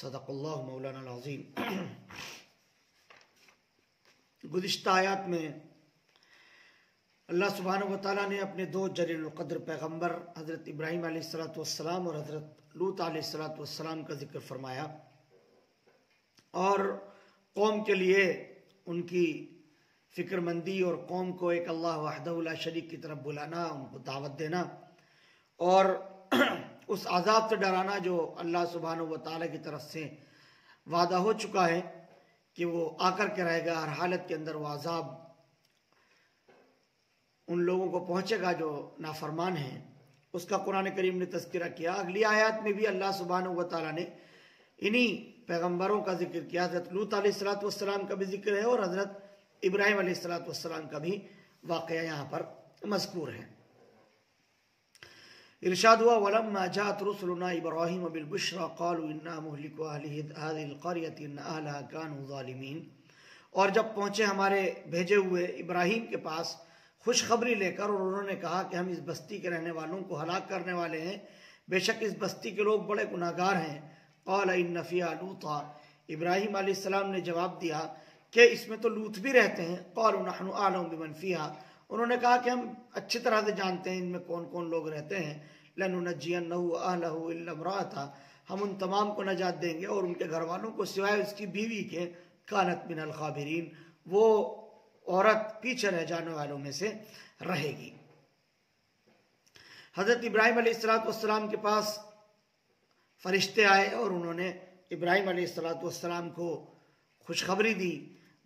सदक़ल्लाहु मौलाना अज़ीम। गुज़िश्ता आयत में अल्लाह सुब्हानहु व तआला ने अपने दो जलीलुल क़द्र पैगम्बर हज़रत इब्राहीम अलैहिस्सलाम और हज़रत लूत अलैहिस्सलाम का जिक्र फरमाया और कौम के लिए उनकी फ़िक्रमंदी और कौम को एक अल्लाह वहदहु ला शरीक की तरफ बुलाना, उनको दावत देना और उस अज़ाब से डराना जो अल्लाह सुब्हानहु व तआला की तरफ से वादा हो चुका है कि वो आकर के रहेगा। हर हालत के अंदर वो अज़ाब उन लोगों को पहुँचेगा जो नाफरमान हैं, उसका कुरान करीम ने तज़किरा किया। अगली आयत में भी अल्लाह सुब्हानहु व तआला ने इन्हीं पैगम्बरों का जिक्र किया। हज़रत लूत अलैहिस्सलाम का भी जिक्र है और हज़रत इब्राहीम अलैहिस्सलाम का भी वाक़या यहाँ पर मज़कूर है। इरशाद हुआ वलम्मा जाअत रुसुलुना इब्राहीम बिल-बुश्रा क़ालू इन्ना मुहलिकू अहलि हाज़िहिल क़रयति इन्न अहलहा कानू ज़ालिमीन। और जब पहुँचे हमारे भेजे हुए इब्राहीम के पास खुशखबरी लेकर और उन्होंने कहा कि हम इस बस्ती के रहने वालों को हलाक करने वाले हैं, बेशक इस बस्ती के लोग बड़े गुनाहगार हैं। क़ाल इन्न फ़ीहा लूता, इब्राहीम अलैहिस्सलाम ने जवाब दिया कि इसमें तो लूत भी रहते हैं। क़ालू नहनु अअलमु बिमन फ़ीहा, उन्होंने कहा कि हम अच्छी तरह से जानते हैं इनमें कौन कौन लोग रहते हैं। लनुनज्जियन्नहु व अहलहु इल्ला इम्रअतह, हम उन तमाम को नजात देंगे और उनके घर वालों को सिवाय उसकी बीवी के कानत मिनल गाबिरीन, वो औरत पीछे रह जाने वालों में से रहेगी। हज़रत इब्राहीम अलैहिस्सलाम के पास फरिश्ते आए और उन्होंने इब्राहीम अलैहिस्सलाम को खुशखबरी दी,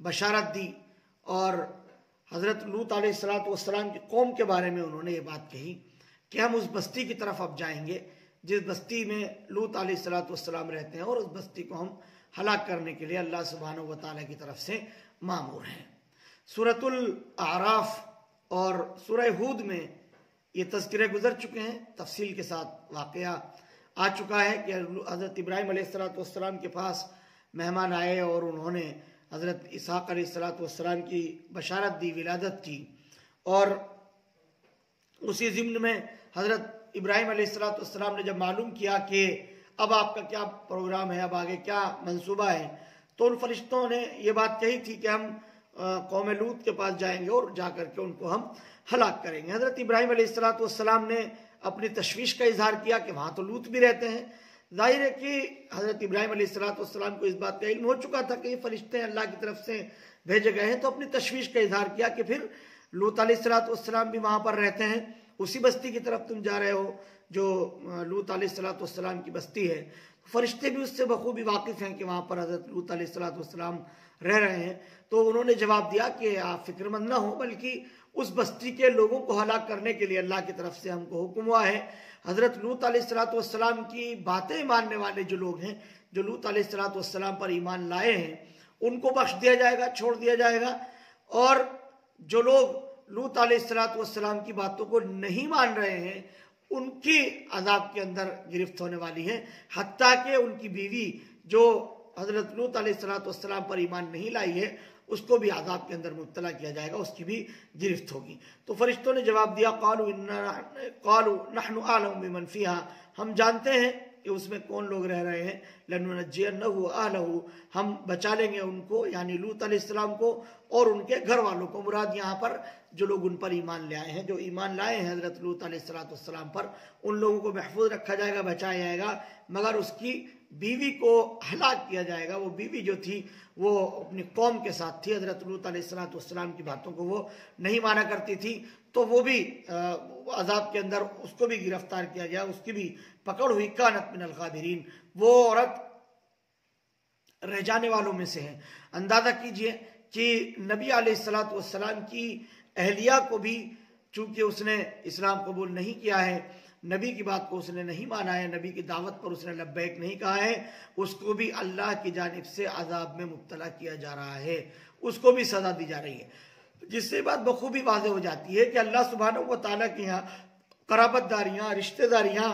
बशारत दी और हज़रत लूत अलैहिस्सलाम की कौम के बारे में उन्होंने ये बात कही कि हम उस बस्ती की तरफ अब जाएंगे जिस बस्ती में लूत अलैहिस्सलाम रहते हैं और उस बस्ती को हम हलाक करने के लिए अल्लाह सुब्हानहु व तआला की तरफ से मामूर हैं। सूरतुल आराफ और सूरह हूद में ये तज़किरे गुजर चुके हैं, तफसील के साथ वाक़या आ चुका है कि हज़रत इब्राहीम अलैहिस्सलाम के पास मेहमान आए और उन्होंने हज़रत इसहाक़ अलैहिस्सलाम की बशारत दी, विलादत की और उसी ज़िम्न में हज़रत इब्राहीम अलैहिस्सलाम ने जब मालूम किया कि अब आपका क्या प्रोग्राम है, अब आगे क्या मंसूबा है, तो उन फरिश्तों ने ये बात कही थी कि हम कौम लूत के पास जाएंगे और जा कर के उनको हम हलाक करेंगे। हज़रत इब्राहीम अलैहिस्सलाम ने अपनी तशवीश का इजहार किया कि वहाँ तो लूत भी रहते हैं। जाहिर है कि हज़रत इब्राहीम अलैहिस्सलाम को इस बात का इल्म हो चुका था कि ये फरिश्ते अल्लाह की तरफ से भेजे गए हैं, तो अपनी तशवीश का इजहार किया कि फिर लूत अलैहिस्सलाम भी वहाँ पर रहते हैं, उसी बस्ती की तरफ तुम जा रहे हो जो लूत अलैहिस्सलाम की बस्ती है। फरिश्ते भी उससे बखूबी वाकिफ़ हैं कि वहाँ पर हज़रत लूत अलैहिस्सलाम रह रहे हैं। तो उन्होंने जवाब दिया कि आप फिक्रमंद ना हो, बल्कि उस बस्ती के लोगों को हलाक करने के लिए अल्लाह की तरफ से हमको हुक्म हुआ है। हज़रत लूत अलैहिस्सलाम की बातें मानने वाले जो लोग हैं, जो लूत अलैहिस्सलाम पर ईमान लाए हैं, उनको बख्श दिया जाएगा, छोड़ दिया जाएगा। और जो लोग लूत अलैहिस्सलाम की बातों को नहीं मान रहे हैं उनकी अजाब के अंदर गिरफ्त होने वाली है। हत्ता कि उनकी बीवी जो हजरत लूत अलैहिस्सलाम पर ईमान नहीं लाई है उसको भी अजाब के अंदर मुब्तला किया जाएगा, उसकी भी गिरफ्त होगी। तो फरिश्तों ने जवाब दिया, क़ालू नहनु आलम बिमन फ़ीहा, हम जानते हैं कि उसमें कौन लोग रह रहे हैं। लनुनज्जियन्नहु अहलहु, हम बचा लेंगे उनको यानी लूत अलैहिस्सलाम को और उनके घर वालों को। मुराद यहाँ पर जो लोग उन पर ईमान ले आए हैं, जो ईमान लाए हैं हजरत लूत अलैहिस्सलाम पर, उन लोगों को महफूज रखा जाएगा, बचाया जाएगा, मगर उसकी बीवी को हलाक किया जाएगा। वो बीवी जो थी वो अपनी कौम के साथ थी, हजरत लूत अलैहिस्सलाम की बातों को वो नहीं माना करती थी, तो वो भी अजाब के अंदर उसको भी गिरफ्तार किया गया, उसकी भी पकड़ हुई। कानत मिनल गाबिरीन, वो औरत रह जाने वालों में से है। अंदाजा कीजिए कि नबी अलैहिस्सलाम की अहलिया को भी चूंकि उसने इस्लाम कबूल नहीं किया है, नबी की बात को उसने नहीं माना है, नबी की दावत पर उसने लब्बैक नहीं कहा है, उसको भी अल्लाह की जानिब से अजाब में मुब्तला किया जा रहा है, उसको भी सजा दी जा रही है। जिससे बात बखूबी वाज़ेह हो जाती है कि अल्लाह सुब्हानहू व तआला के यहाँ कराबतदारियाँ, रिश्तेदारियाँ,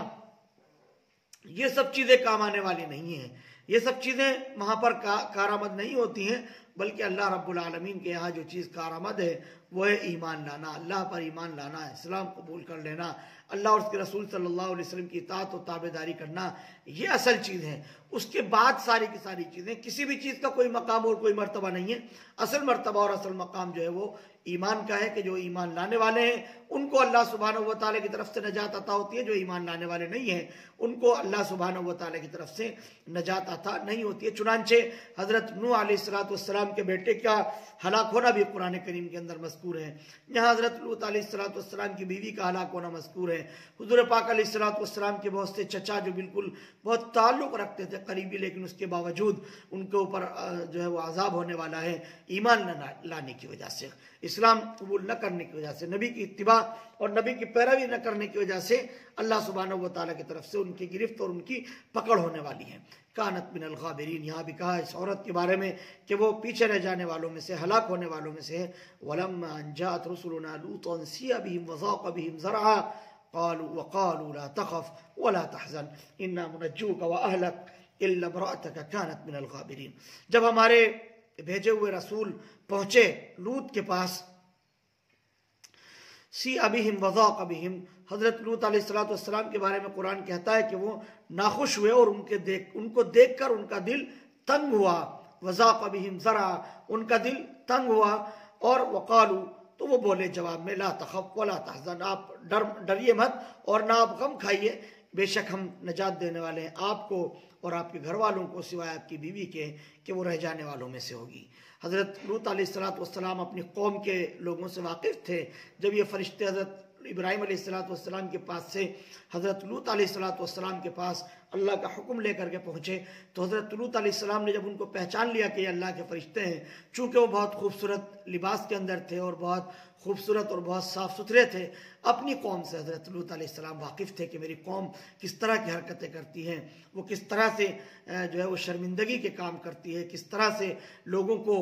ये सब चीज़ें काम आने वाली नहीं हैं। ये सब चीज़ें वहाँ पर कारामद नहीं होती हैं, बल्कि अल्लाह रब्बुल आलमीन के यहाँ जो चीज़ कारामद है वो है ईमान लाना, अल्लाह पर ईमान लाना, इस्लाम कबूल कर लेना, अल्लाह और उसके रसूल सल्लल्लाहु अलैहि वसल्लम की इताअत और ताबेदारी करना, ये असल चीज़ है। उसके बाद सारी की सारी चीज़ें, किसी भी चीज़ का कोई मकाम और कोई मर्तबा नहीं है। असल मर्तबा और असल मकाम जो है वो ईमान का है कि जो ईमान लाने वाले हैं उनको अल्लाह सुब्हानहू व तआला की तरफ से नजात अता होती है, जो ईमान लाने वाले नहीं हैं उनको अल्लाह सुब्हानहू व तआला की तरफ से नजात अता नहीं होती है। चुनांचे हज़रत नूह अलैहिस्सलाम के बेटे का हलाक होना भी कुरान करीम के अंदर मज़कूर है। यहाँ हज़रत लूत अलैहिस्सलाम की बीवी का हलाक होना मज़कूर है। हुज़ूर पाक अलैहिस्सलाम के बहुत से चचा जो बिल्कुल बहुत ताल्लुक़ रखते थे करीबी, लेकिन उसके बावजूद उनके ऊपर जो है वो अजाब होने वाला है ईमान न लाने की वजह से, इस्लाम कबूल न करने की वजह से, नबी की इत्तिबा और नबी की पैरवी न करने की वजह से अल्लाह सुब्हानहू व तआला की तरफ से उनकी गिरफ्त और उनकी पकड़ होने वाली है। कानत मिनल गाबिरीन, यहाँ भी कहा इस औरत के बारे में कि वो पीछे रह जाने वालों में से, हलाक होने वालों में से है। वलम्मा अन जाअत रुसुलुना लूतन सिया बिहिम व ज़ाक़ बिहिम ज़रअ क़ालू ला तख़फ़ व ला तहज़न इन्ना मुनज्जूका व अहलक इल्ला इम्रअतक कानत मिनल गाबिरीन। जब हमारे भेजे हुए रसूल पहुंचे लूत के पास, सी अबिहिम वज़ाक़ बिहिम, हज़रत लूत अलैहिस्सलाम के बारे में कुरान कहता है कि वो नाखुश हुए और उनको देखकर उनका दिल तंग हुआ। वज़ाक़ बिहिम ज़रा, उनका दिल तंग हुआ। और वक़ालू, तो वो बोले जवाब में, ला तख़फ़ वला तहज़न, आप डरिए मत और ना आप गम खाइए, बेशक हम नजात देने वाले हैं आपको और आपके घर वालों को सिवाय आपकी बीवी के कि वो रह जाने वालों में से होगी। हज़रत लूत अलैहिस्सलाम अपनी कौम के लोगों से वाकिफ़ थे। जब ये फरिश्ते हज़रत इब्राहीम अलैहिस्सलाम के पास से हज़रत लूत अलैहिस्सलाम के पास अल्लाह का हुक्म लेकर के पहुँचे, तो हज़रत लूत अलैहिस्सलाम ने जब उनको पहचान लिया कि ये अल्लाह के फरिश्ते हैं, चूँकि वो बहुत खूबसूरत लिबास के अंदर थे और बहुत खूबसूरत और बहुत साफ़ सुथरे थे, अपनी कौम से हज़रत लूत अलैहिस्सलाम वाकिफ़ थे कि मेरी कौम किस तरह की हरकतें करती है, वो किस तरह से जो है वो शर्मिंदगी के काम करती है, किस तरह से लोगों को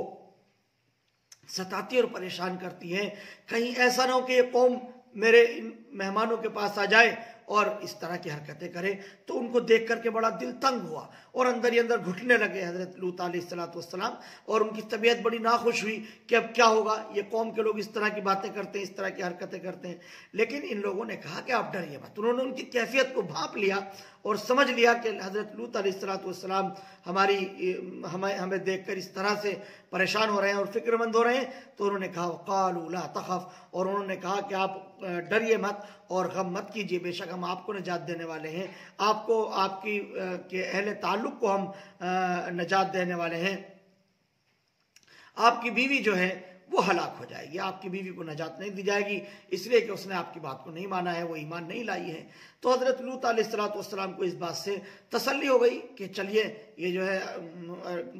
सताती और परेशान करती है। कहीं ऐसा ना हो कि ये कौम मेरे इन मेहमानों के पास आ जाए और इस तरह की हरकतें करे। तो उनको देख करके बड़ा दिल तंग हुआ और अंदर ही अंदर घुटने लगे हज़रत लूत अलैहिस्सलाम, और उनकी तबीयत बड़ी नाखुश हुई कि अब क्या होगा, ये कौम के लोग इस तरह की बातें करते हैं, इस तरह की हरकतें करते हैं। लेकिन इन लोगों ने कहा कि आप डरिए मत। उन्होंने उनकी कैफियत को भांप लिया और समझ लिया कि हज़रत लूत अलैहिस्सलाम हमें देखकर इस तरह से परेशान हो रहे हैं और फिक्रमंद हो रहे हैं। तो उन्होंने कहा क़ालू ला तख़फ़, और उन्होंने कहा कि आप डरिए मत और गम मत कीजिए, बेशक हम आपको निजात देने वाले हैं, आपको आपकी के अहले ताल्लुक़ को हम निजात देने वाले हैं। आपकी बीवी जो है वो हलाक हो जाएगी, आपकी बीवी को नजात नहीं दी जाएगी, इसलिए कि उसने आपकी बात को नहीं माना है, वो ईमान नहीं लाई है। तो हज़रत लूत अलैहिस्सलाम को इस बात से तसल्ली हो गई कि चलिए ये जो है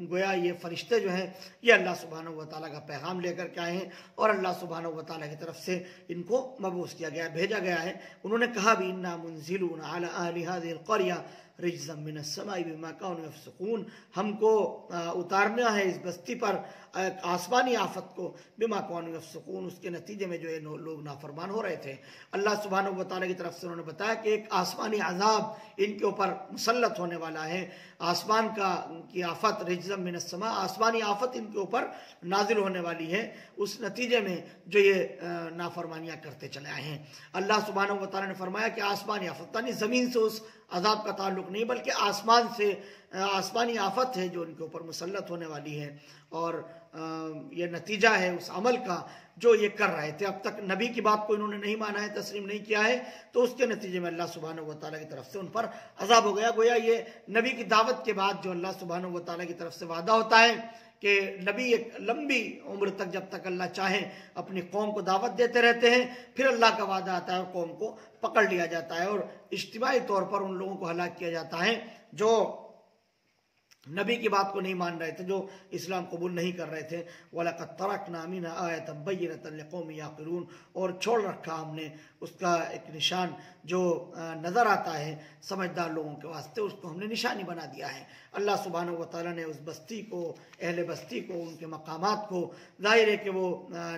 गोया ये फरिश्ते जो हैं ये अल्लाह सुब्हानहू व तआला का पैगाम लेकर के आए हैं और अल्लाह सुब्हानहू व तआला की तरफ से इनको मबूस किया गया, भेजा गया है। उन्होंने कहा भी इन्ना मुनज़िलून अला अहलि हाज़िहिल क़रया रिज्ज़म मिनस समाई बिमा कानू यफ़सक़ून, हमको उतारना है इस बस्ती पर आसमानी आफत को, बिमा कानू यफ़सक़ून, उसके नतीजे में जो ये लोग नाफरमान हो रहे थे। अल्लाह सुब्हानहू व तआला की तरफ से उन्होंने बताया कि एक आसमानी अज़ाब इनके ऊपर मुसल्लत होने वाला है, आसमान की आफत, रिज्ज़म मिनस समा, आसमानी आफत इनके ऊपर नाजिल होने वाली है, उस नतीजे में जो ये नाफरमानियाँ करते चले आए हैं। अल्लाह सुब्हानहू व तआला ने फरमाया कि आसमानी आफत यानी ज़मीन से उस अजाब का ताल्लुक नहीं, बल्कि आसमान से आसमानी आफत है जो इनके ऊपर मुसल्लत होने वाली है और ये नतीजा है उस अमल का जो ये कर रहे थे। अब तक नबी की बात को इन्होंने नहीं माना है, तस्लीम नहीं किया है, तो उसके नतीजे में अल्लाह सुब्हानहू व तआला की तरफ से उन पर अजाब हो गया। गोया ये नबी की दावत के बाद जो अल्लाह सुब्हानहू व तआला की तरफ से वादा होता है कि नबी एक लंबी उम्र तक जब तक अल्लाह चाहे अपनी कौम को दावत देते रहते हैं, फिर अल्लाह का वादा आता है और कौम को पकड़ लिया जाता है और इज्तिमाई तौर पर उन लोगों को हलाक किया जाता है जो नबी की बात को नहीं मान रहे थे, जो इस्लाम कबूल नहीं कर रहे थे। वलक़द तरकना मिन्हा आयतन बय्यिनतन लिक़ौमिन याक़िलून, और छोड़ रखा हमने उसका एक निशान जो नज़र आता है समझदार लोगों के वास्ते, उसको हमने निशानी बना दिया है। अल्लाह सुब्हानहू व तआला ने उस बस्ती को, अहले बस्ती को, उनके मकामात को, ज़ाहिर है कि वो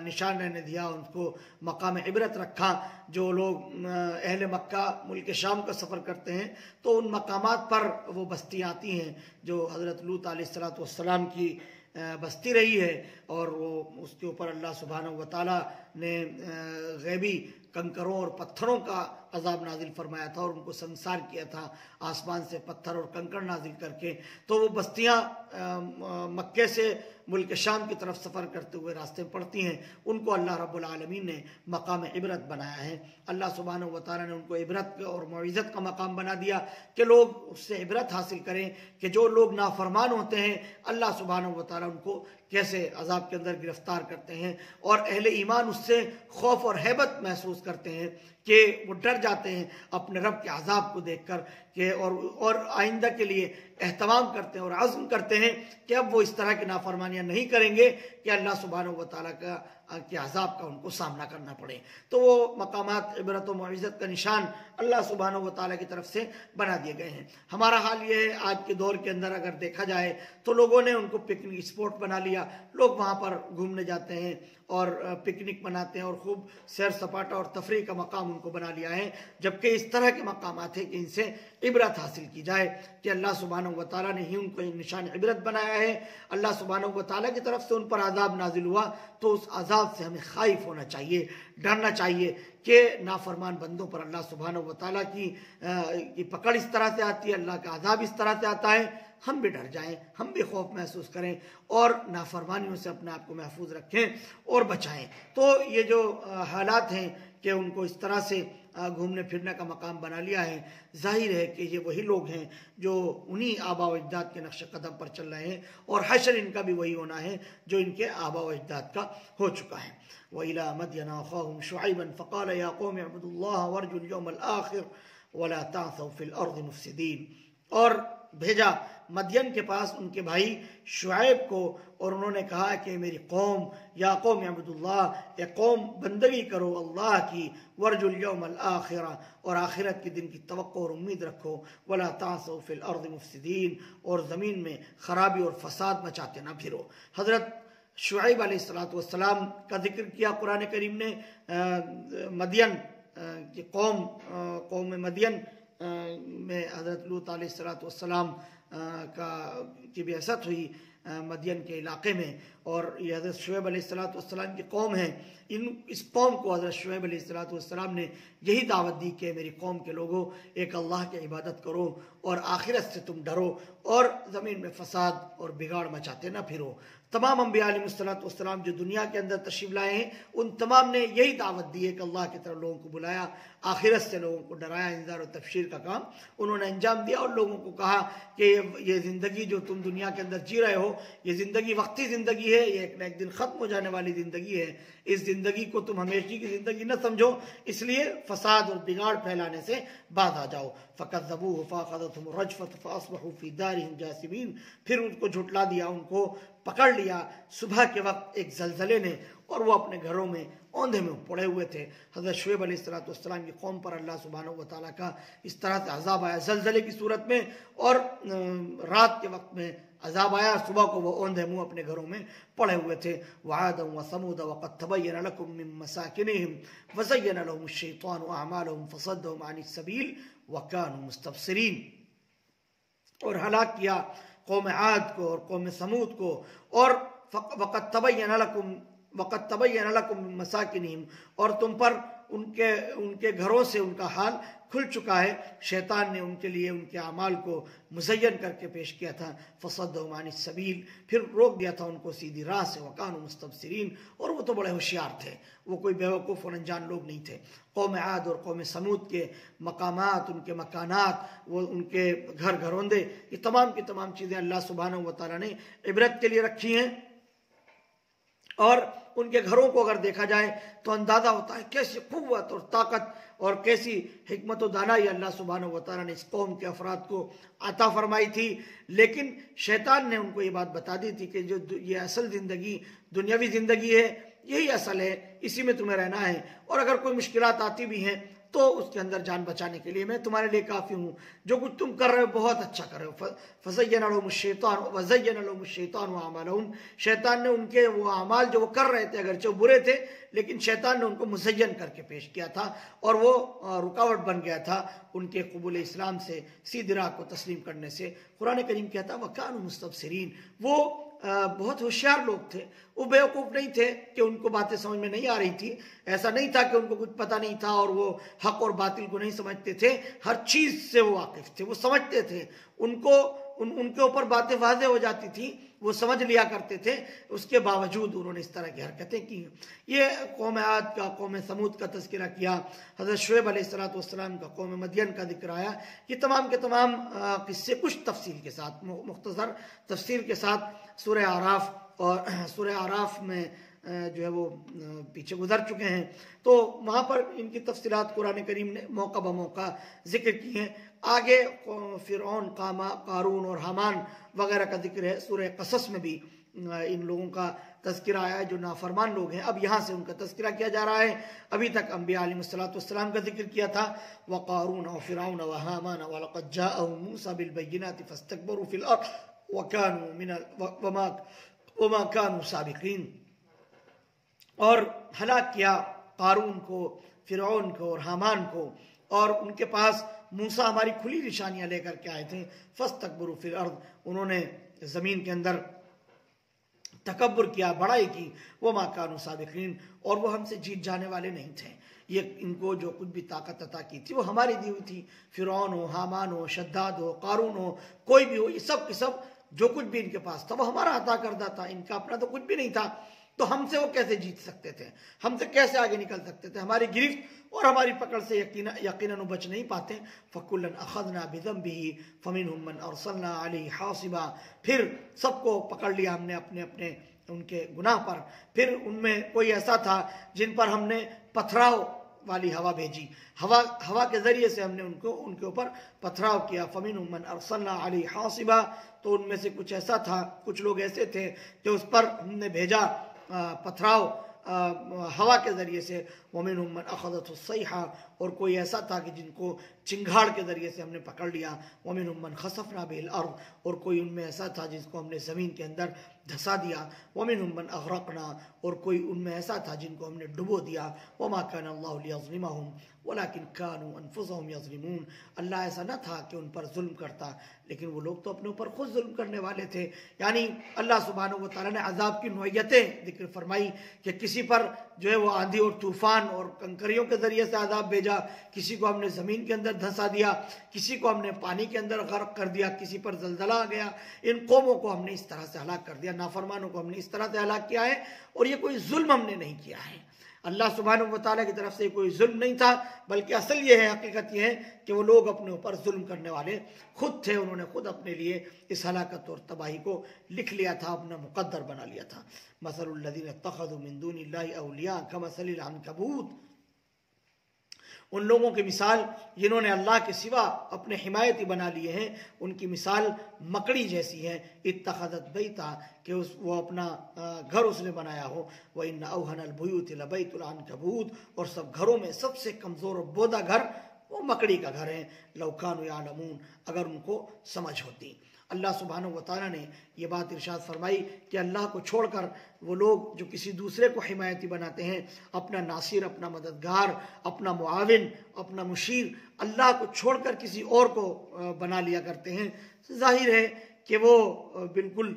निशान रहने दिया, उनको मकाम इबरत रखा। जो लोग अहले मक्का मुल्क शाम का सफ़र करते हैं तो उन मकामात पर वो बस्तियाँ आती हैं जो हज़रत लूत अलैहिस्सलाम की बस्ती रही है, और वो उसके ऊपर अल्लाह सुब्हानहू व तआला ने गैबी कंकरों और पत्थरों का अजाब नाजिल फरमाया था और उनको संसार किया था आसमान से पत्थर और कंकड़ नाजिल करके। तो वो बस्तियाँ मक्के से मुल्क शाम की तरफ सफ़र करते हुए रास्ते में पड़ती हैं, उनको अल्लाह रब्बुल आलमीन ने मकाम इबरत बनाया है। अल्लाह सुब्हानहू व तआला ने उनको इबरत और मौइज़त का मकाम बना दिया कि लोग उससे इबरत हासिल करें कि जो लोग नाफरमान होते हैं अल्लाह सुब्हानहू व तआला उनको कैसे अजाब के अंदर गिरफ्तार करते हैं, और अहले ईमान उससे खौफ और हैबत महसूस करते हैं कि वो डर जाते हैं अपने रब के अजाब को देखकर कि और आइंदा के लिए एहतमाम करते हैं और अज़्म करते हैं कि अब वो इस तरह की नाफरमानियाँ नहीं करेंगे कि अल्लाह सुब्हानहू व तआला के अजाब का उनको सामना करना पड़े। तो वो मकामात इबरत व मौइज़त का निशान अल्लाह सुब्हानहू व तआला की तरफ से बना दिए गए हैं। हमारा हाल ये है आज के दौर के अंदर अगर देखा जाए तो लोगों ने उनको पिकनिक स्पॉट बना लिया, लोग वहाँ पर घूमने जाते हैं और पिकनिक मनाते हैं और खूब सैर सपाटा और तफरीह का मकाम उनको बना लिया है, जबकि इस तरह के मकामात हैं कि इनसे इबरत हासिल की जाए कि अल्लाह सुब्हानहू व तआला ने ही उनको एक निशान इबरत बनाया है। अल्लाह सुब्हानहू व तआला की तरफ से उन पर अजाब नाजिल हुआ तो उस अजाब से हमें खाइफ होना चाहिए, डरना चाहिए कि नाफरमान बंदों पर अल्लाह सुब्हानहू व तआला की पकड़ इस तरह से आती है, अल्लाह का अजाब इस तरह से आता है, हम भी डर जाएं, हम भी खौफ महसूस करें और नाफरमानियों से अपने आप को महफूज रखें और बचाएं। तो ये जो हालात हैं कि उनको इस तरह से घूमने फिरने का मकाम बना लिया है, जाहिर है कि ये वही लोग हैं जो उन्हीं आबा व अजदाद के नक्श कदम पर चल रहे हैं और हशर इनका भी वही होना है जो इनके आबा व अजदाद का हो चुका है। वइला मदयन अख़ाहुम शुअयबन फ़क़ाल या क़ौम अअ्बुदुल्लाह वरजुल यौमल आख़िर वला तअसौ फ़िल अर्ज़ि मुफ़सिदीन, और भेजा मदियन के पास उनके भाई शुएब को और उन्होंने कहा कि मेरी कौम या कौम अब्दुल्लाह, ए कौम बंदगी करो अल्लाह की, वरजुल यौमल आखिरा, और आखिरत के दिन की तवक्को और उम्मीद रखो, वला तासौ फिल अर्द मुफसिदीन, और ज़मीन में ख़राबी और फसाद मचाते ना फिरो। हज़रत शुएब अलैहिस्सलाम का जिक्र किया कुरान करीम ने। मदियन की कौम मदियन में हज़रत लूत अलैहिस्सलाम की बिअसत हुई मदियन के इलाके में, और ये हज़रत शुएब अलैहिस्सलाम की कौम है। इस कौम को हज़रत शुएब अलैहिस्सलाम ने यही दावत दी कि मेरी कौम के लोगों, एक अल्लाह की इबादत करो और आखिरत से तुम डरो और ज़मीन में फसाद और बिगाड़ मचाते ना फिरो। तमाम अंबिया अलैहिस्सलाम जो दुनिया के अंदर तशरीफ़ लाए हैं उन तमाम ने यही दावत दी है कि अल्लाह की तरफ लोगों को बुलाया, आखिरत से लोगों को डराया, इंज़ार और तबशीर का काम उन्होंने अंजाम दिया और लोगों को कहा कि ये ज़िंदगी जो तुम तुम दुनिया के अंदर जी रहे हो, ये ज़िंदगी वक्ती ज़िंदगी है, ये एक न एक दिन ख़त्म हो जाने वाली ज़िंदगी है। इस ज़िंदगी को तुम हमेशा की ज़िंदगी न समझो, इसलिए फसाद और बिगाड़ फैलाने से बाज आ जाओ। फ़कज़्ज़बूहु फ़अख़ज़तहुम रजफ़तु फ़अस्बहू फ़ी दारिहिम जासिमीन। फिर उनको झुटला दिया, उनको पकड़ लिया सुबह के वक्त एक ज़लज़ले ने, और वो अपने घरों में औंधे में पड़े हुए थे। हज़रत शुएब अलैहिस्सलाम की कौम पर अल्लाह सुब्हानहू व तआला का इस तरह से अज़ाब आया ज़लज़ले की सूरत में, और रात के वक्त में अज़ाब आया, सुबह को वो औंधे मुँह अपने घरों में पड़े हुए थे। वआद व समूद वक़द तबय्यन लकुम मिन मसाकिनिहिम वज़य्यन लहुमुश-शैतानु अअमालहुम फसद्दहुम अनिस-सबील व कानू मुस्तबसिरीन। और हलाक किया कौम आद को और कौम समूद को। और वक़द तबय्यन लकुम मिन मसाकिनिहिम, और तुम पर उनके घरों से उनका हाल खुल चुका है। शैतान ने उनके लिए उनके अमाल को मुज़य्यन करके पेश किया था। फसद्दहुम अनिस सबील, फिर रोक दिया था उनको सीधी राह से। वकानु मुस्तबसिरीन, और वो तो बड़े होशियार थे, वो कोई बेवकूफ़ और अनजान लोग नहीं थे। कौम आद और कौम समूद के मकामात, उनके मकानात, वो उनके घर घरौंदे, ये तमाम की तमाम चीज़ें अल्लाह सुब्हानहू व तआला ने इबरत के लिए रखी हैं। और उनके घरों को अगर देखा जाए तो अंदाज़ा होता है कैसी क़ुव्वत और ताकत और कैसी हिकमत और दानाई अल्लाह सुब्हानहू व तआला ने इस कौम के अफराद को अता फरमाई थी। लेकिन शैतान ने उनको ये बात बता दी थी कि जो ये असल ज़िंदगी दुनियावी ज़िंदगी है, यही असल है, इसी में तुम्हें रहना है, और अगर कोई मुश्किलात आती भी हैं तो उसके अंदर जान बचाने के लिए मैं तुम्हारे लिए काफ़ी हूँ। जो कुछ तुम कर रहे हो बहुत अच्छा कर रहे हो। फ़ज़य्यन लहुमुश-शैतान वज़य्यन लहुमुश-शैतानु अअमालहुम, शैतान ने उनके वो अमाल जो वो कर रहे थे अगरचे वो बुरे थे, लेकिन शैतान ने उनको मुज़य्यन करके पेश किया था, और वो रुकावट बन गया था उनके कबूल इस्लाम से, सीधी राह को तस्लीम करने से। कुरान करीम कहता है वकानु मुस्तबसिरीन, वो बहुत होशियार लोग थे, वो बेवकूफ़ नहीं थे कि उनको बातें समझ में नहीं आ रही थी। ऐसा नहीं था कि उनको कुछ पता नहीं था और वो हक और बातिल को नहीं समझते थे, हर चीज़ से वो वाकिफ़ थे, वो समझते थे, उनके ऊपर बातें वाज़ेह हो जाती थी, वो समझ लिया करते थे। उसके बावजूद उन्होंने इस तरह की हरकतें की। ये कौम आद का, कौम समूद का तज़किरा किया, हज़रत शुएब अलैहिस्सलाम का कौम मदियन का जिक्र आया। ये तमाम के तमाम किस्से कुछ तफसील के साथ, मुख्तसर तफसील के साथ सूरह आराफ और सूरह आराफ में जो है वो पीछे गुजर चुके हैं। तो वहाँ पर इनकी तफसीलात कुरान करीम ने मौका ब मौका जिक्र की हैं। आगे फ़िरऔन, कारून और हामान वगैरह का जिक्र है। सूरह क़सस में भी इन लोगों का तज़किरा आया है जो नाफरमान लोग हैं। अब यहाँ से उनका तज़किरा किया जा रहा है। अभी तक अम्बिया अलैहिस्सलाम का जिक्र किया था। व कारून व फ़िरऔन व हामान व लक़द जाअहुम मूसा बिल-बय्यिनाति फ़स्तकबरू फ़िल अर्ज़ व कानू वमा कानू साबिक़ीन। और हलाक किया कारून को, फ़िरऔन को और हामान को, और उनके पास मूसा हमारी खुली निशानियां लेकर के आए थे। फ़स्तकबरू फ़िल अर्ज़, उन्होंने ज़मीन के अंदर तकब्बुर किया, बड़ाई की। वमा कानू साबिक़ीन, और वो हमसे जीत जाने वाले नहीं थे। ये इनको जो कुछ भी ताकत अता की थी वो हमारी दी हुई थी। फ़िरऔन हो, हामान हो, शद्दाद हो, कारून हो, कोई भी हो, ये सब के सब जो कुछ भी इनके पास था वो हमारा अता करदा था, इनका अपना तो कुछ भी नहीं था। तो हमसे वो कैसे जीत सकते थे, हमसे कैसे आगे निकल सकते थे? हमारी गिरफ्त और हमारी पकड़ से यकीनन बच नहीं पाते। फ़कुल्लन अख़ज़ना बिज़ंबिही फ़मिनहुम मन अरसलना अलैहि हासिबा, फिर सबको पकड़ लिया हमने अपने अपने उनके गुनाह पर। फिर उनमें कोई ऐसा था जिन पर हमने पथराव वाली हवा भेजी, हवा के ज़रिए से हमने उनके ऊपर पथराव किया। फ़मिनहुम मन अरसलना अलैहि हासिबा, तो उनमें से कुछ ऐसा था, कुछ लोग ऐसे थे कि उस पर हमने भेजा पथराव हवा के ज़रिए से। वमिनहुम मन अख़ज़तहु सैहा, और कोई ऐसा था कि जिनको चिंगाड़ के ज़रिए से हमने पकड़ लिया। वमिनहुम मन ख़सफ़ना बिल अर्ज़, और कोई उनमें ऐसा था जिसको हमने ज़मीन के अंदर धंसा दिया। वमिनहुम मन अग़रक़ना, और कोई उनमें ऐसा था जिनको हमने डुबो दिया। वमा काना अल्लाहु लियज़्लिमहुम वलाकिन कानू अनफुसहुम यज़्लिमून, अल्लाह ऐसा न था कि उन पर जुल्म करता, लेकिन वो लोग तो अपने ऊपर खुद जुल्म करने वाले थे। यानी अल्लाह सुब्हानहू व तआला ने अज़ाब की नौइयतें जिक्र फरमाई कि किसी पर जो है वो आंधी और तूफ़ान और कंकरियों के ज़रिए से अज़ाब भेजा, किसी को हमने ज़मीन के अंदर धंसा दिया, किसी को हमने पानी के अंदर गर्क कर दिया, किसी पर ज़लज़ला आ गया। इन कौमों को हमने इस तरह से हलाक कर दिया, नाफरमानों को हमने इस तरह से हलाक किया है, और ये कोई जुल्म हमने नहीं किया है। अल्लाह सुब्हानहू व तआला की तरफ से कोई जुल्म नहीं था, बल्कि असल ये है, हकीकत ये है कि वो लोग अपने ऊपर जुल्म करने वाले खुद थे। उन्होंने खुद अपने लिए इस हलाकत और तबाही को लिख लिया था, अपना मुकद्दर बना लिया था। मसलुल लज़ीना इत्तख़ज़ू मिन दूनिल्लाहि औलिया कमसलिल अन्कबूत, उन लोगों की मिसाल जिन्होंने अल्लाह के सिवा अपने हिमायती बना लिए हैं, उनकी मिसाल मकड़ी जैसी है। इत्तख़ज़त बैता, कि वो अपना घर उसने बनाया हो। व इन्न औहनल बुयूति लबैतुल अन्कबूत, और सब घरों में सबसे कमज़ोर और बोदा घर वो मकड़ी का घर है। लौ कानू यालमून, अगर उनको समझ होती। अल्लाह सुब्हानहू व तआला ने ये बात इरशाद फरमाई कि अल्लाह को छोड़कर वो लोग जो किसी दूसरे को हिमायती बनाते हैं, अपना नासिर, अपना मददगार, अपना मुआविन, अपना मुशीर अल्लाह को छोड़कर किसी और को बना लिया करते हैं, जाहिर है कि वो बिल्कुल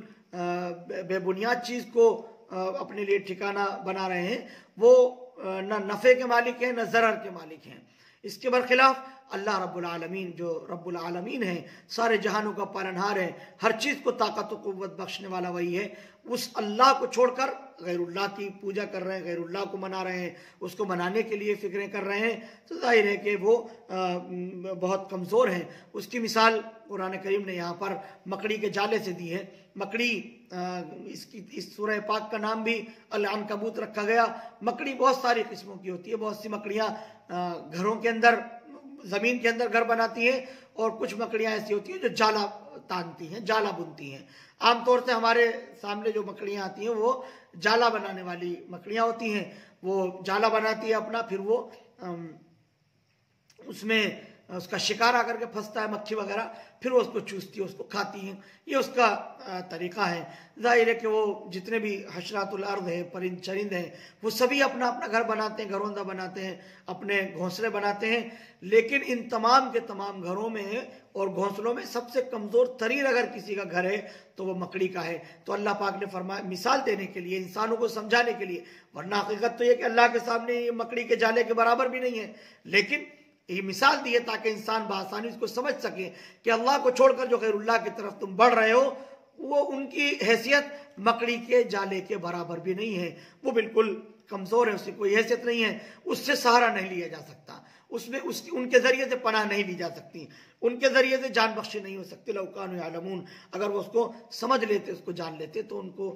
बेबुनियाद चीज़ को अपने लिए ठिकाना बना रहे हैं। वो न नफ़े के मालिक हैं, न ज़रर के मालिक हैं। इसके बरखिलाफ़ अल्लाह रब्बुल आलमीन, जो रब्बुल आलमीन है, सारे जहानों का पालनहार है, हर चीज़ को ताकत व क़ुव्वत बख्शने वाला वही है, उस अल्लाह को छोड़कर गैरुल्लाह की पूजा कर रहे हैं, गैरुल्लाह को मना रहे हैं, उसको मनाने के लिए फ़िक्रें कर रहे हैं, तो जाहिर है कि वो बहुत कमज़ोर हैं। उसकी मिसाल कुरान करीम ने यहाँ पर मकड़ी के जाले से दी है। मकड़ी, इस सूरह पाक का नाम भी अल-अन्कबूत रखा गया। मकड़ी बहुत सारी किस्मों की होती है। बहुत सी मकड़ियाँ घरों के अंदर, ज़मीन के अंदर घर बनाती हैं, और कुछ मकड़ियाँ ऐसी होती हैं जो जाला तानती हैं, जाला बुनती हैं। आमतौर से हमारे सामने जो मकड़ियाँ आती हैं वो जाला बनाने वाली मकड़ियाँ होती हैं। वो जाला बनाती है अपना, फिर वो उसमें उसका शिकार आकर के फंसता है, मक्खी वगैरह, फिर वो उसको चूसती है, उसको खाती हैं। ये उसका तरीक़ा है। ज़ाहिर है कि वो जितने भी हशरातुल अर्द हैं, परिंद चरिंद हैं, वो सभी अपना अपना घर बनाते हैं, घरौंदा बनाते हैं, अपने घोंसले बनाते हैं। लेकिन इन तमाम के तमाम घरों में और घोंसलों में सबसे कमज़ोर तरीन अगर किसी का घर है तो वो मकड़ी का है। तो अल्लाह पाक ने फरमाया, मिसाल देने के लिए, इंसानों को समझाने के लिए, वरना हकीकत तो ये कि अल्लाह के सामने ये मकड़ी के जाले के बराबर भी नहीं है, लेकिन ये मिसाल दी है ताकि इंसान बआसानी इसको समझ सके कि अल्लाह को छोड़कर जो गैरुल्लाह की तरफ तुम बढ़ रहे हो, वो उनकी हैसियत मकड़ी के जाले के बराबर भी नहीं है। वो बिल्कुल कमज़ोर है, उसकी कोई हैसियत नहीं है, उससे सहारा नहीं लिया जा सकता, उसमें उनके ज़रिए से पनाह नहीं ली जा सकती, उनके ज़रिए से जान बख्शी नहीं हो सकती। लौ कानू यालमून, अगर वो उसको समझ लेते, उसको जान लेते, तो उनको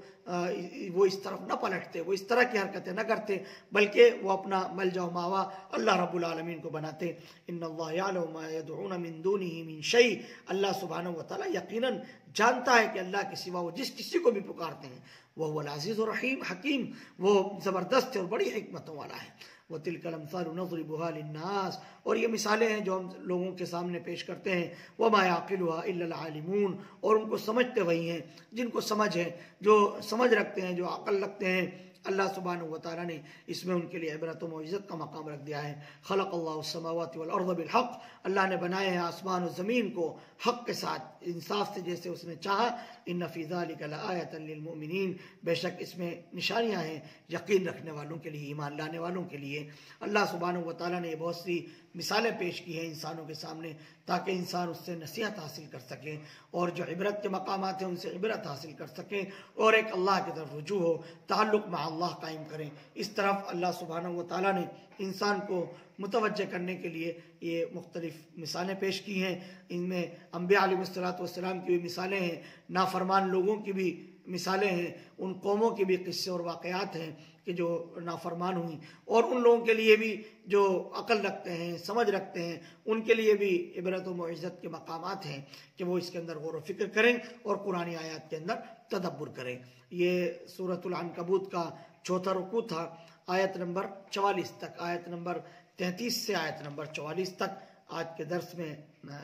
वो इस तरफ न पलटते, वो इस तरह की हरकतें न करते, बल्कि वो अपना मलजा व मावा अल्लाह रब्बुल आलमीन को बनाते। इन्नल्लाह यअलमु मा यदऊन मिन दूनिही मिन शै, अल्लाह सुब्हानहू व तआला यकीनन जानता है कि अल्लाह के सिवा वो जिस किसी को भी पुकारते हैं, वह हुवल अज़ीज़ुर रहीम हकीम, वो ज़बरदस्त है और बड़ी हिकमतों वाला है। व तिलकल अम्सालु नज़रिबुहा लिन्नास, और ये मिसालें हैं जो हम लोगों के सामने पेश करते हैं। व मा याक़िलुहा इल्लल आलिमून, और उनको समझते वही हैं जिनको समझ है, जो समझ रखते हैं, जो अक़ल रखते हैं। अल्लाह सुब्हानहू व तआला ने इसमें उनके लिए इबरत व मौइज़त का मकाम रख दिया है। खलक़ल्लाहु अस्समावाति वल अर्ज़ बिल हक़, अल्लाह ने बनाए हैं आसमान और ज़मीन को हक़ के साथ, इंसाफ से, जैसे उसने चाहा। इन्न फ़ी ज़ालिका लआयतन लिल मुमिनीन, बेशक इसमें निशानियाँ हैं यकीन रखने वालों के लिए, ईमान लाने वालों के लिए। अल्लाह सुब्हानहू व तआला ने बहुत सी मिसालें पेश की हैं इंसानों के सामने, ताकि इंसान उससे नसीहत हासिल कर सकें, और जो इबरत के मकामात हैं उनसे इबरत हासिल कर सकें, और एक अल्लाह की तरफ रुजू हो, ताल्लुक़ में अल्लाह कायम करें। इस तरफ अल्लाह सुब्हानहू व तआला ने इंसान को मुतवज्जह करने के लिए ये मुख्तलिफ़ मिसालें पेश की हैं। इनमें अम्बिया अलैहिस्सलातु वस्सलाम की भी मिसालें हैं, नाफरमान लोगों की भी मिसालें हैं, उन कौमों के भी किस्से और वाक़यात हैं कि जो नाफरमान हुई, और उन लोगों के लिए भी जो अक़ल रखते हैं, समझ रखते हैं, उनके लिए भी इबरत व मौइज़त के मकामात हैं कि वो इसके अंदर गौर व फ़िक्र करें और कुरानी आयत के अंदर तदब्बुर करें। ये सूरतुल अन्कबूत का चौथा रुकू था, आयत नंबर 44 तक, आयत नंबर 33 से आयत नंबर 44 तक आज के दर्स में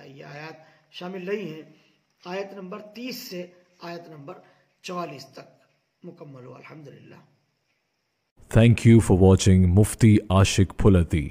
ये आयत शामिल रही हैं। आयत नंबर 30 से आयत नंबर 44 तक मुकम्मल हुआ। अल्हम्दुलिल्लाह। Thank you for watching Mufti Ashik Phulati.